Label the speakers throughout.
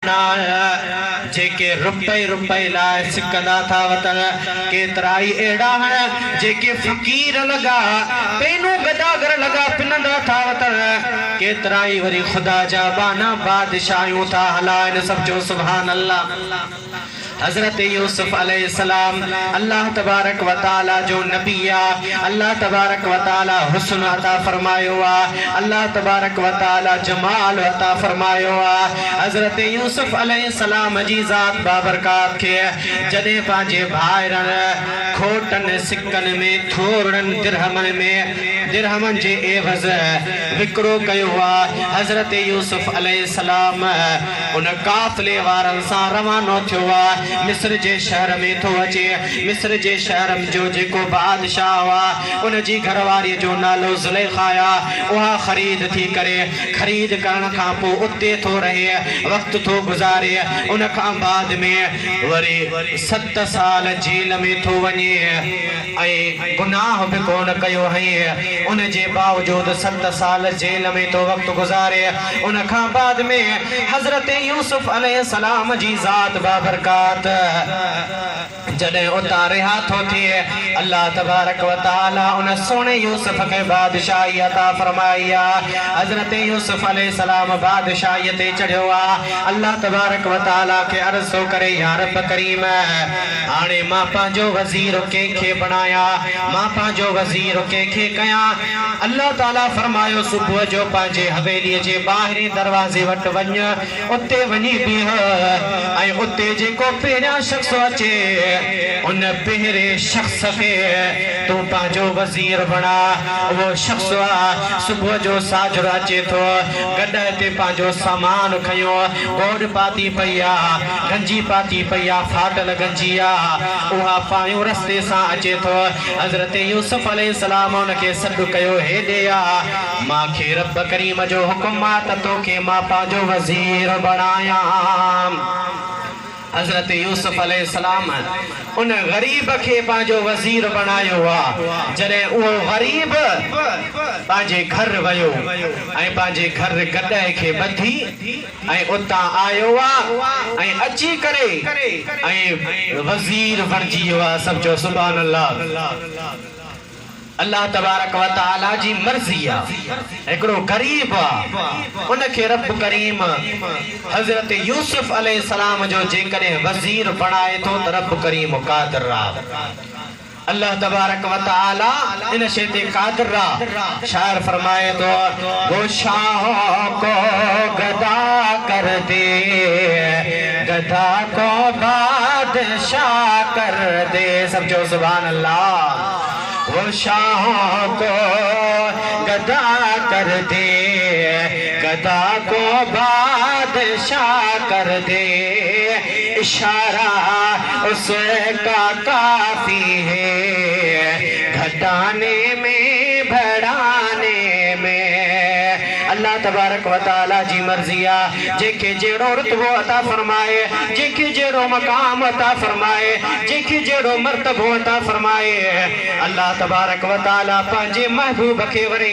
Speaker 1: जेके रुपए रुपए लाए सिकंदा था वतन केतराई एड़ा हन जेके फकीर लगा पेनू गदागर लगा पिनंदा था वतन केतराई वरी खुदा जा बाना बादशाहूं था हलाइन सब जो सुभान अल्लाह। हजरत यूसुफ अलैहिस्सलाम अल्लाह तबारक व तआला जो नबिया अल्लाह तबारक व तआला हुस्न अता फरमायो आ अल्लाह तबारक व तआला जमाल अता फरमायो आ। हजरत यूसुफ अलैहिस्सलाम जी ज़ात बाबरकात के जदे पांजे भाइरन खोटन सिकन में थोरन दिरहमन जे एवज़ विक्रो कयो आ। हजरत यूसुफ अलैहिस्सलाम उन काफिले वारन सां रवानो थियो आ। मिस्र जे शहर में थो अचे। मिस्र जे शहर जो जेको बादशाह हुआ उन जी घरवारी जो नालो ज़ुलेखा आ उहा खरीद थी करे खरीद करण खां पोइ उते थो रहे वक्त थो गुज़ारे उन खां बाद में वरी 7 साल जेल में थो वञे ऐं गुनाह भी कोन कयो है उन जे बावजूद 7 साल जेल में तो वक्त गुज़ारे उन खां बाद में हजरत यूसुफ अलैहिस्सलाम जी ज़ात बाबरकात जडे उतारे हाथों थिए अल्लाह तबारक व तआला उन सोने यूसुफ के बादशाही अता फरमाई। हजरत यूसुफ अलैहिस्सलाम बादशाही ते चढ़ियो आ। अल्लाह तबारक व तआला के अर्ज़ तो करे या रब करीम हाणे मां पांजो वज़ीर के बनाया मां पांजो वज़ीर के कया। अल्लाह ताला फरमायो सुबह जो पांजे हवेली जे बाहरी दरवाजे वट वञ उते वञी बीह ऐं उते जेको पहिरियां शख्स अचे उन पहिरे शख्स के तू पांजो वज़ीर बना। वो शख्स सुबह जो साजर अचे तो गड्ढे ते पांजो सामान खयो बोड पाती पया गंजी पाती पया फाटल गंजी उहा पायो रस्ते सां अचे तो। हजरत यूसुफ अलैहिस्सलाम उनके सॾु कयो हेॾे आ मां खे रब करीम जो हुकुम आ त तोखे मां पांजो वज़ीर बणाया। हजरत यूसुफ अलैहिस्सलाम उन गरीब के पांजो वज़ीर बनायो आ। जरे वो गरीब पांजे घर वयो ऐं पांजे घर गड्ढे के बधी ऐं उता आयो आ ऐं अची करे ऐं वज़ीर बणजी वियो आ। सब जो सुभान अल्लाह। अल्लाह तबारक व तआला जी मर्जी आ एकड़ो गरीब आ उन के रब करीम हजरत यूसुफ अलैहिस्सलाम जो जेकॾहिं वज़ीर बणाए तो त रब करीम कादिर आ। अल्लाह तबारक व तआला इन शे ते कादिर आ। शायर फरमाए तो वो शाह को गदा कर दे गदा को बादशाह कर दे। सब जो सुभान अल्लाह। वो शाह को गदा कर दे गदा को बादशाह कर दे इशारा उसका काफी है घटाने में बढ़ाने में। अल्लाह तबारक व तआला जी मर्जी आ जेके जेड़ो रुतबो अता फरमाए जेके जेड़ो मकाम अता फरमाए जेके जेड़ो मर्तबो अता फरमाए। अल्लाह तबारक व तआला पांजे महबूब के वरे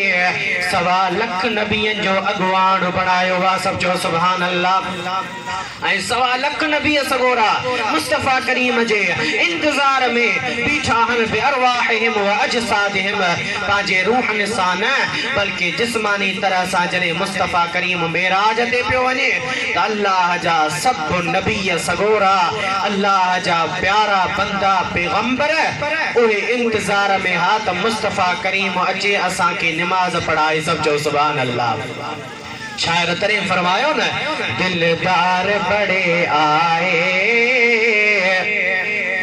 Speaker 1: 1.25 लाख नबियन जो अगवान बनायो वा। सब जो सुभान अल्लाह। ऐं 1.25 लाख नबी सगोरा मुस्तफा करीम जे इंतजार में बीठा हन बि अरवाहिम व अजसादिहिम पांजे रूहन सां न बल्कि जिस्मानी तरह सां जने मुस्तफा करीम मेराज ते पियो वञे त अल्लाह जा सब नबी सगोरा अल्लाह जा प्यारा बंदा पैगंबर उहे इंतजार में हा त मुस्तफा करीम अचे असां के नमाज पढ़ाए। सब जो सुभान अल्लाह। शायर तरे फरमायो न दिलदार बड़े आए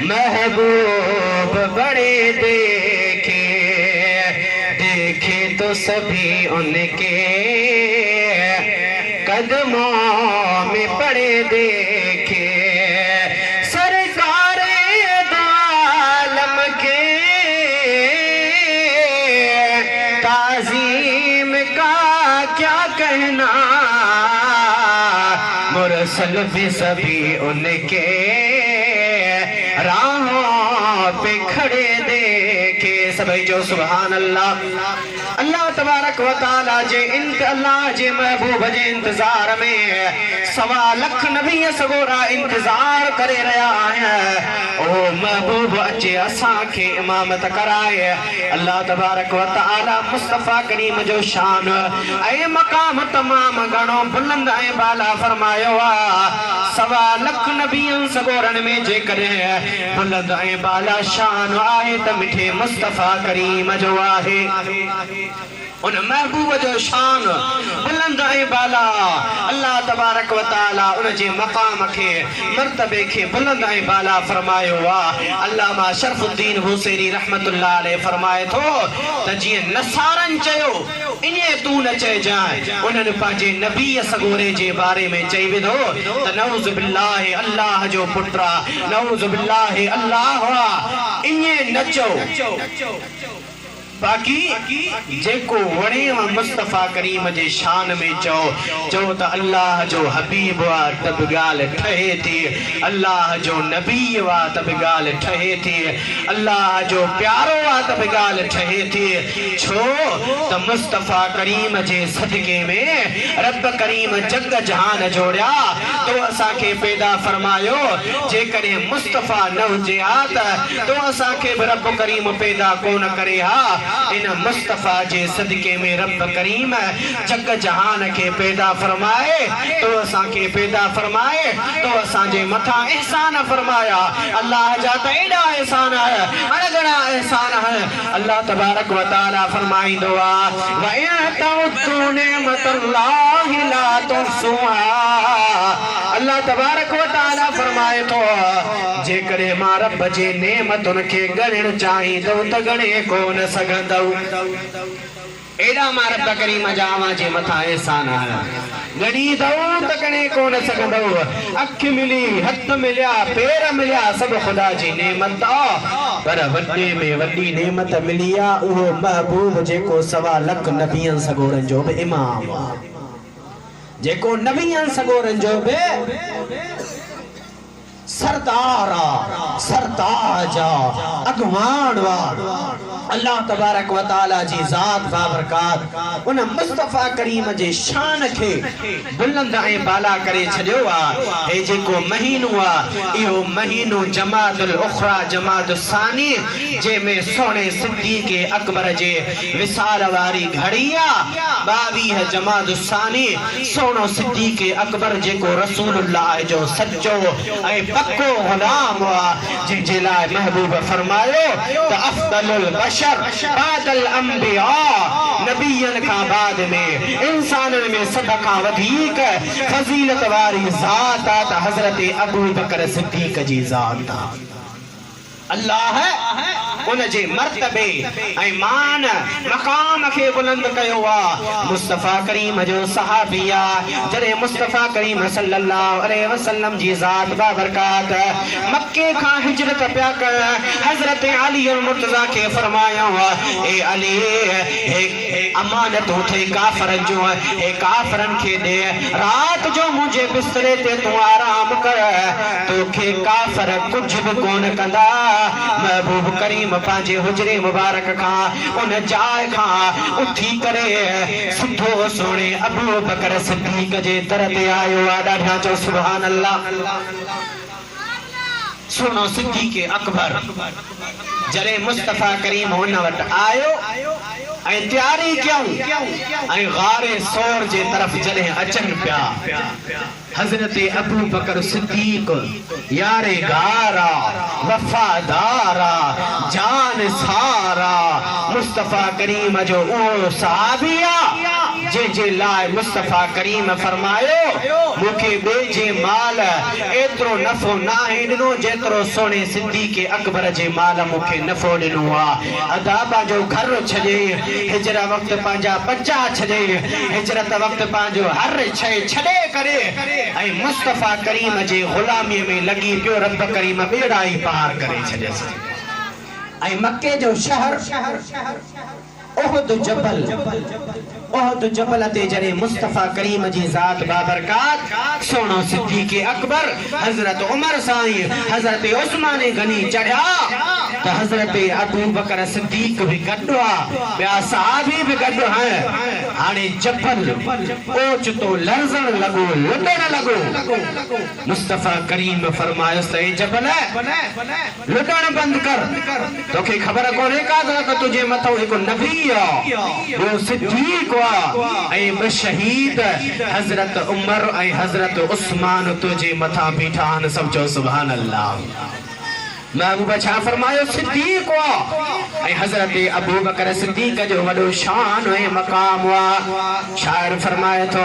Speaker 1: महबूब बड़े देखे देखे तो सभी उनके कदमों में पड़े देखे सरकार आलम के ताज़ीम का क्या कहना मुरसल भी सभी उनके राह पे खड़े देखे सभी जो सुभान अल्लाह। अल्लाह तबारक व तआला जे अल्लाह जे महबूब जे इंतजार में 1.25 लाख नबी सगोरा इंतजार करे रहा है। ओ महबूब अचे असां के इमामत कराए। अल्लाह तबारक व तआला मुस्तफा करीम जो शान ऐ मकाम तमाम घणो बुलंद ऐ बाला फरमायो आ। 1.25 लाख नबियन सगोरन में जे करे बुलंद ऐ बाला शान आहे त मिठे मुस्तफा करीम जो आहे। उन महबूब जो शान बुलंद ऐं बाला। अल्लाह तबारक व तआला उन जे मकाम के मर्तबे के बुलंद ऐं बाला फरमायो आहे। अल्लामा शरफुद्दीन हुसैनी रहमतुल्लाह अलैह फरमाए थो त जीअं नसारन चयो इने तू न चइजांइ, उन्हनि पंहिंजे नबी सगोरे जे बारे में चई विधो त नऊज़ बिल्लाह अल्लाह जो पुत्र नऊज़ बिल्लाह अल्लाह इने न चओ। बाकी जेको वणे मुस्तफा करीम जे शान में चो त अल्लाह जो हबीब वा तब गाल ठहे थी, अल्लाह जो नबी वा तब गाल ठहे थी, अल्लाह जो प्यारो वा तब गाल ठहे थी। छो त मुस्तफा करीम जे सदके में रब करीम जग जहान जोड़िया तो असा के पैदा फरमायो। जेकॾहिं मुस्तफा न हुजे हा तो असा के रब करीम पैदा कोन करे हा। इन मुस्तफा जे सदके में रब करीम जग जहान के पैदा फरमाए तो असा के पैदा फरमाए तो असा जे मथा एहसान फरमाया। अल्लाह जा त एडा एहसान है, अनगणा एहसान है। अल्लाह तबारक व तआला फरमाइंदो आ व यतउतु नेमतुल्लाहि ला तुहसूहा। अल्लाह तबारक व तआला फरमाए तो जेकॾहिं मां रब जे नेमतुन के गणण चाहींदो त गणे कोन सघंदो। एडा मां रब करीम जा जे मथा एहसान है, गणी दो त गणे कोन सघंदो। अख मिली, हथ मिलिया, पेर मिलिया, सब खुदा जी नेमत आ। पर वॾे में वॾी नेमत मिली आ उहो महबूब जेको 1.25 लाख नबियन सगोरन जो बि इमाम आ, जेको नबियन सगोरन जो बि सरदारा सरताजा अगवान वा। अल्लाह तबारक व तआला जी जात बाबरकात उन मुस्तफा करीम जे शान के बुलंद ऐं बाला करे छडियो आ। हे जेको महीनो आ इहो महीनो जमादुल उखरा जमादुल सानी जे में सोने सिद्दीक अकबर जे विसाल वारी घड़ी आ। 22 जमादुल सानी सोनो सिद्दीक अकबर जेको रसूलुल्लाह जो सच्चो ऐं पक्को गुलाम हुआ जिनजे लाइ महबूब फरमायो त अफदलुल बशर बादल अंबिया। नबियन का बाद में इंसानन में सब का वधीक फजीलत वारी जात आ त हजरत अबू बकर सिद्दीक जी जात आ। अल्लाह उन जे मर्तबे ऐं मान मकाम के बुलंद कयो आ। मुस्तफा करीम जो सहाबिया जरे मुस्तफा करीम सल्लल्लाहु अलैहि वसल्लम जी जात बाबरकात मक्के का हिजरत पिया कर हजरत अली मुर्तजा के फरमाया ए अली एक अमानत उठे काफरन जो ए काफरन के दे रात जो मुझे बिस्तरे ते तू आराम कर तोखे काफर कुछ भी कोन कंदा। महबूब करीम पांजे हुजरे मुबारक का उन जाय का उठी करे सिद्धो सोने अबू बकर सिद्दीक जे दर ते आयो आ। ॾाढा चो सुभान अल्लाह। सुनो सिद्दीक अकबर जरे मुस्तफा करीम हुन वट आयो ऐं तैयारी क्यों ऐं गारे सौर जे तरफ जरे अचन पिया। हजरत अबू बकर सिद्दीक यारे गारा वफादारा जान सारा मुस्तफा करीम जो ओ सहाबिया जे लाइ मुस्तफा करीम फरमायो मुखे बेजे माल एतरो नफो नाहे ॾिनो जेतरो सोने सिद्दीक अकबर जे माल मुखे नफो ॾिनो आ। अदाबा जो घर छॾे हिजर वक्त पंहिंजा बच्चा छॾे हिजरत वक्त पंहिंजो हर शइ छॾे करे ऐं मुस्तफा करीम जे गुलामी में लगी पियो। रब करीम बेड़ा ही पार करे छॾियस ऐं मक्के जो शहर उहद जबल ओहद जबल ते जरे मुस्तफा करीम जी जात बाबरकात सोनो सिद्दीक अकबर हजरत उमर साई हजरत उस्मान गनी चढ़ा तो हजरत अबू बकर सिद्दीक भी गड्डा बया सहाबी भी गड्डा है आने जबल ओच तो लरजण लगो लुटण लगो मुस्तफा करीम फरमायो से जबल लुटण बंद कर तोखे खबर कोने का त तुझे मथो एक नबी वो सिद्दीक वा शहीद हजरत उमर हजरत उस्मान तुझे मथा बीठा समझो सुभान अल्लाह महबूबा छा फरमायो सिद्दीक वा हजरत अबू बकर सिद्दीक जो वडो शान है मकाम वा शायर फरमाए तो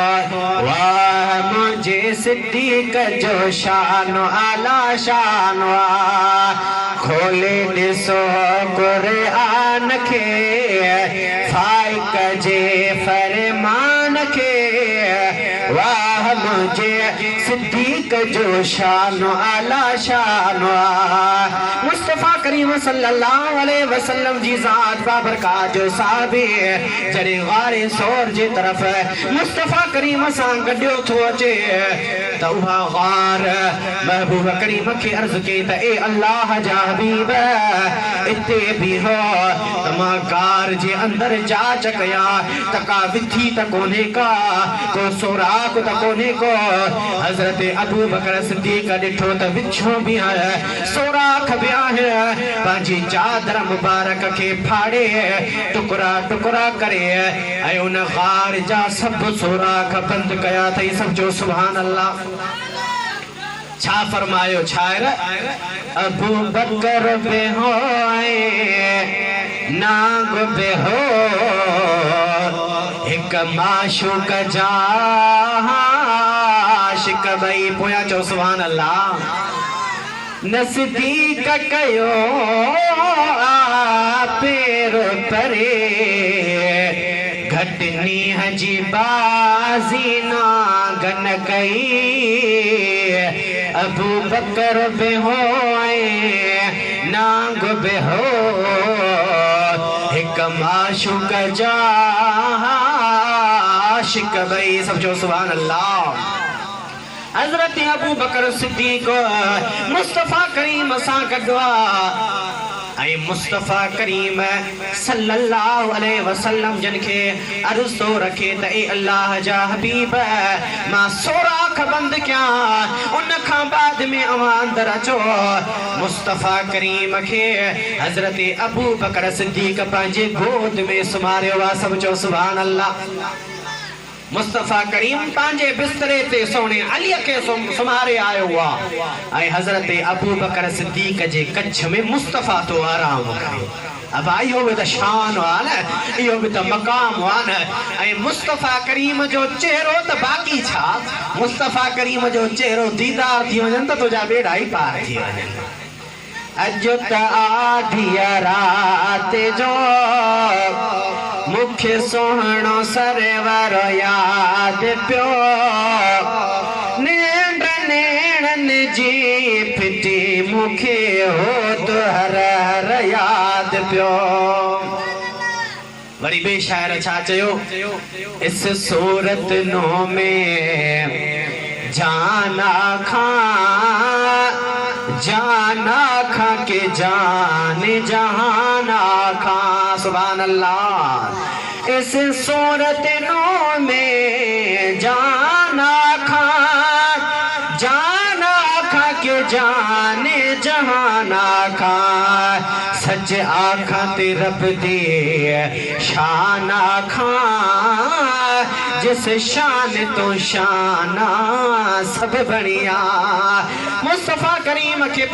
Speaker 1: वाह मुझे सिद्दीक जो शान आला शान वा खोले दिसो कुरान के फाइक जे फरमान के वाह मुझे सिद्दीक जो शान आला शान मुस्तफा करीम सल्लल्लाहु अलैहि वसल्लम जी जात बाबरकात जो साहबी जरे गारे सोर जे तरफ मुस्तफा करीम सा गड्यो थो अचे त उहा गार महबूब करीम के अर्ज के त ए अल्लाह जा हबीब इते भी हो तमा गार जे अंदर जा चकया तका विथी त कोने का को सोराक त कोने को हजरत अबू बकर सिद्दीक डिठो त विछो भी है सोराख भी है पांजी चादर मुबारक के फाड़े टुकड़ा टुकड़ा करे ऐ उन गार जा सब सोराख बंद कया थई समझो सुभान अल्लाह छा फरमायो शायर अबू बकर बे होए नाग बे हो एक माशूक जा आशिक भई पोया चो सुभान अल्लाह नज़दीक कयो पेरो परे घटनी हजी बाजी ना गन कई अबू बकर बे होए नाग बे हो एक माशूक जा आशिक भई समझो सुभान अल्लाह हजरत अबू बकर सिद्दीक मुस्तफा करीम सा गडवा ऐ मुस्तफा करीम सल्लल्लाहु अलैहि वसल्लम जिनके अर्ज तो रखे त ए अल्लाह जा हबीब मां सोराख बंद क्या उन खां बाद में अवां अंदर अचो मुस्तफा करीम के हजरत अबू बकर सिद्दीक पंहिंजे गोद में सुमारियो वा समझो सुभान अल्लाह मुस्तफा करीम पांजे बिस्तरे ते सोने अली के सुमारे आयो हुआ ऐ हजरत अबू बकर सिद्दीक जे कच्छ में मुस्तफा तो आराम करे अब आयो भी तो शान वान इयो भी तो मकाम वान ऐ मुस्तफा करीम जो चेहरो तो बाकी छा मुस्तफा करीम जो चेहरो दीदार थी वजन तो तुझा बेड़ा ही पार थी वजन अजुत आधिया रात जो मुख्य सोहणो सरवर याद प्यो नेण नेणन जी फिटी मुखे हो तो हर हर याद प्यो वरी बे शायर छा चयो इस सूरत नो में जाना खा के जान जहाना खा सुभान अल्लाह इस सूरत नो में जाना खा के जान जहाना खा सच आखा ते रब दे शाना खा जिस शान तो शाना सब बढ़िया मुस्तफा करीम के